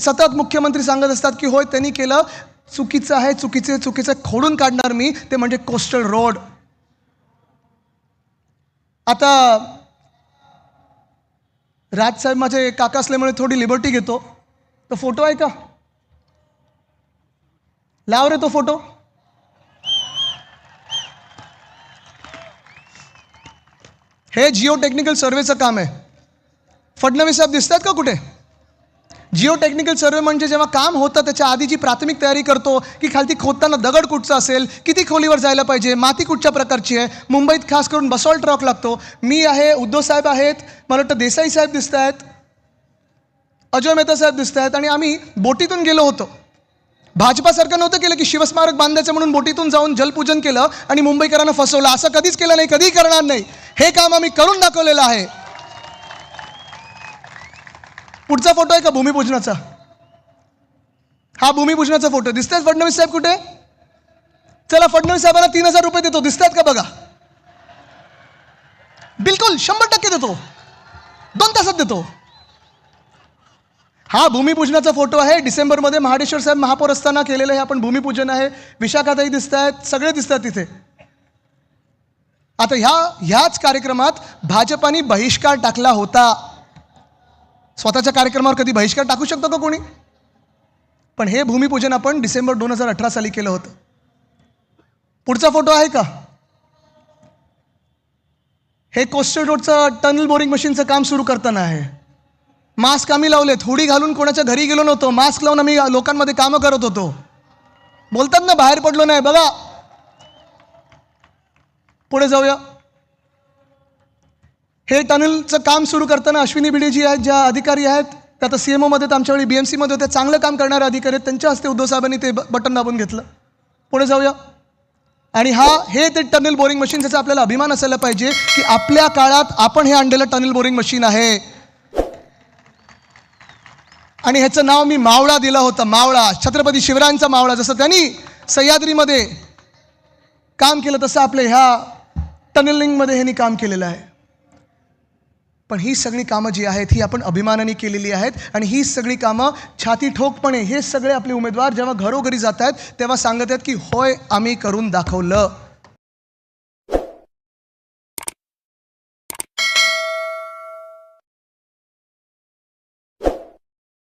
सतत मुख्यमंत्री सांगत असतात की होय त्यांनी केलं, चुकीचं आहे, चुकीचं खोडून काढणार मी, ते म्हणजे कोस्टल रोड. आता राजसाहेब माझे काका असल्यामुळे थोडी लिबर्टी घेतो. तो फोटो आहे का, लाव रे तो फोटो. हे जिओ टेक्निकल सर्वेचं काम आहे. फडणवीस साहेब दिसतात का कुठे? जिओ टेक्निकल सर्वे म्हणजे जेव्हा काम होतं त्याच्या आधी जी प्राथमिक तयारी करतो की खालती खोदताना दगड कुठचा असेल, किती खोलीवर जायला पाहिजे, माती कुठच्या प्रकारची आहे. मुंबईत खास करून बसॉल्ट रॉक लागतो. मी आहे, उद्धव साहेब आहेत, मला वाटतं देसाई साहेब दिसत आहेत, अजय मेहता साहेब दिसत आहेत. आणि आम्ही बोटीतून गेलो होतो. भाजपासारखं नव्हतं केलं की शिवस्मारक बांधायचं म्हणून बोटीतून जाऊन जलपूजन केलं आणि मुंबईकरांना फसवलं. असं कधीच केलं नाही, कधीही करणार नाही. हे काम आम्ही करून दाखवलेलं आहे. पुढचा फोटो आहे का भूमिपूजनाचा? हा भूमिपूजनाचा फोटो. दिसतात फडणवीस साहेब कुठे? चला, फडणवीस साहेबांना 3000 रुपये देतो. दिसतात का बघा? बिलकुल 100% देतो, 2 तासात देतो. हा भूमिपूजनाचा फोटो आहे. डिसेंबरमध्ये महाडेश्वर साहेब महापौर असताना केलेलं हे आपण भूमिपूजन आहे. विशाखाताई दिसत आहेत, सगळे दिसतात तिथे. आता ह्याच कार्यक्रमात भाजपाने बहिष्कार टाकला होता. स्वतःच्या कार्यक्रमावर कधी बहिष्कार टाकू शकतो का कोणी? पण हे भूमिपूजन आपण डिसेंबर 2018 साली केलं होतं. पुढचा फोटो आहे का? हे कोस्टल रोडचं टनल बोरिंग मशीनचं काम सुरू करताना आहे. मास्क आम्ही लावलेत, हुडी घालून कोणाच्या घरी गेलो नव्हतो, मास्क लावून आम्ही लोकांमध्ये कामं करत होतो. बोलतात ना बाहेर पडलो नाही. बघा पुढे जाऊया. हे टनलचं काम सुरू करताना अश्विनी भिडे जी आहेत, ज्या अधिकारी आहेत त्या आता CMO मध्ये, आमच्या वेळी BMC मध्ये होते, चांगलं काम करणारे अधिकारी आहेत, त्यांच्या हस्ते उद्धव साहेबांनी ते बटन दाबून घेतलं. पुढे जाऊया. आणि हे ते टनल बोरिंग मशीन, ज्याचा आपल्याला अभिमान असायला पाहिजे की आपल्या काळात आपण हे आणलेलं टनल बोरिंग मशीन आहे. आणि ह्याचं नाव मी मावळा दिलं होतं. मावळा, छत्रपती शिवरायांचा मावळा. जसं त्यांनी सह्याद्रीमध्ये काम केलं तसं आपल्या ह्या टनलिंगमध्ये ह्यांनी काम केलेलं आहे. पण ही सगळी कामं जी आहेत ही आपण अभिमानाने केलेली आहेत. आणि ही सगळी कामं छाती ठोकपणे हे सगळे आपले उमेदवार जेव्हा घरोघरी जात आहेत तेव्हा सांगत आहेत की होय आम्ही करून दाखवलं.